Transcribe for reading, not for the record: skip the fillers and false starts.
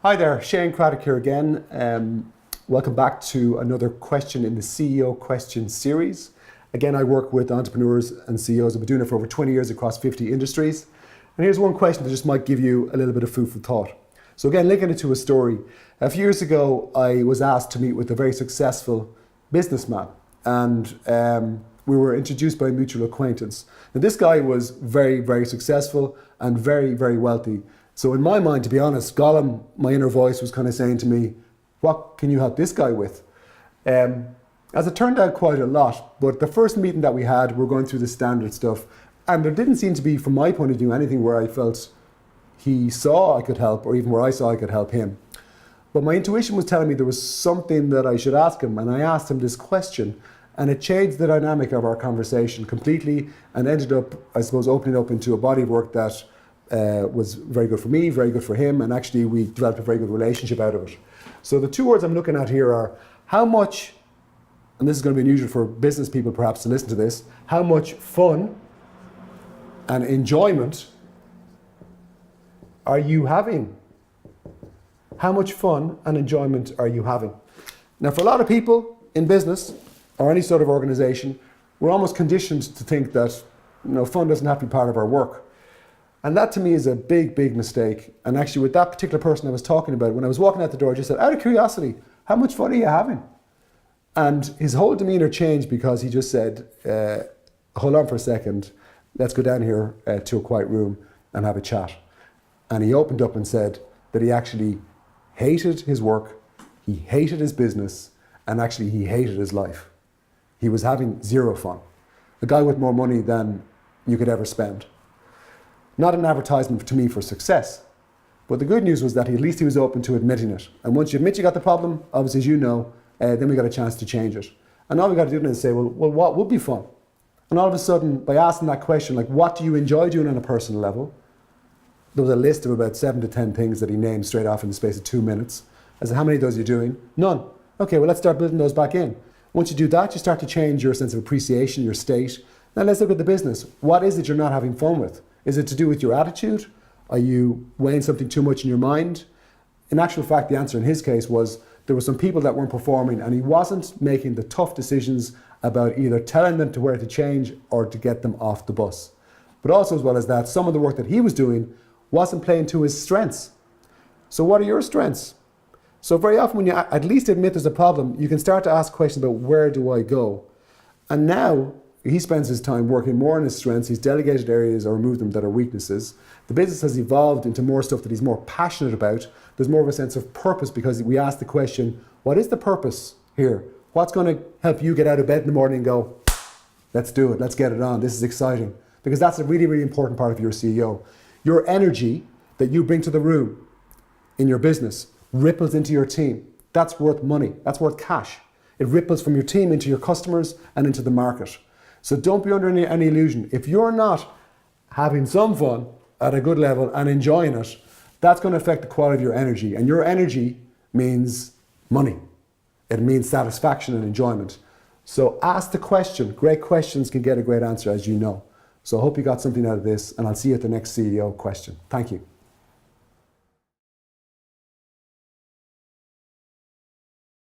Hi there, Shane Cradock here again. Welcome back to another question in the CEO question series. Again, I work with entrepreneurs and CEOs. I've been doing it for over 20 years across 50 industries. And here's one question that just might give you a little bit of food for thought. So again, linking it to a story. A few years ago, I was asked to meet with a very successful businessman, and we were introduced by a mutual acquaintance. Now, this guy was very, very successful and very, very wealthy. So in my mind, to be honest, Gollum, my inner voice, was kind of saying to me, what can you help this guy with? As it turned out, quite a lot. But the first meeting that we had, we were going through the standard stuff. And there didn't seem to be, from my point of view, anything where I felt he saw I could help, or even where I saw I could help him. But my intuition was telling me there was something that I should ask him. And I asked him this question. And it changed the dynamic of our conversation completely and ended up, I suppose, opening up into a body of work that was very good for me, very good for him, and actually we developed a very good relationship out of it. So the two words I'm looking at here are how much, and this is going to be unusual for business people perhaps to listen to this, how much fun and enjoyment are you having? How much fun and enjoyment are you having? Now, for a lot of people in business or any sort of organization, we're almost conditioned to think that fun doesn't have to be part of our work. And that to me is a big, big mistake. And actually with that particular person I was talking about, when I was walking out the door, I just said, out of curiosity, how much fun are you having? And his whole demeanor changed because he just said, hold on for a second, let's go down here to a quiet room and have a chat. And he opened up and said that he actually hated his work, he hated his business, and actually he hated his life. He was having zero fun. A guy with more money than you could ever spend. Not an advertisement to me for success. But the good news was that at least he was open to admitting it. And once you admit you got the problem, obviously as you know, then we got a chance to change it. And all we got to do then is say, well, what would be fun? And all of a sudden, by asking that question, like what do you enjoy doing on a personal level? There was a list of about 7 to 10 things that he named straight off in the space of 2 minutes. I said, how many of those are you doing? None. Okay, well let's start building those back in. Once you do that, you start to change your sense of appreciation, your state. Now let's look at the business. What is it you're not having fun with? Is it to do with your attitude? Are you weighing something too much in your mind? In actual fact, the answer in his case was there were some people that weren't performing and he wasn't making the tough decisions about either telling them to where to change or to get them off the bus. But also as well as that, some of the work that he was doing wasn't playing to his strengths. So what are your strengths? So very often when you at least admit there's a problem, you can start to ask questions about where do I go? And now he spends his time working more on his strengths. He's delegated areas or removed them that are weaknesses. The business has evolved into more stuff that he's more passionate about. There's more of a sense of purpose because we ask the question, what is the purpose here? What's going to help you get out of bed in the morning and go, let's do it, let's get it on, this is exciting. Because that's a really, really important part of your CEO. Your energy that you bring to the room in your business ripples into your team. That's worth money, that's worth cash. It ripples from your team into your customers and into the market. So don't be under any illusion. If you're not having some fun at a good level and enjoying it, that's going to affect the quality of your energy. And your energy means money. It means satisfaction and enjoyment. So ask the question. Great questions can get a great answer, as you know. So I hope you got something out of this, and I'll see you at the next CEO question. Thank you.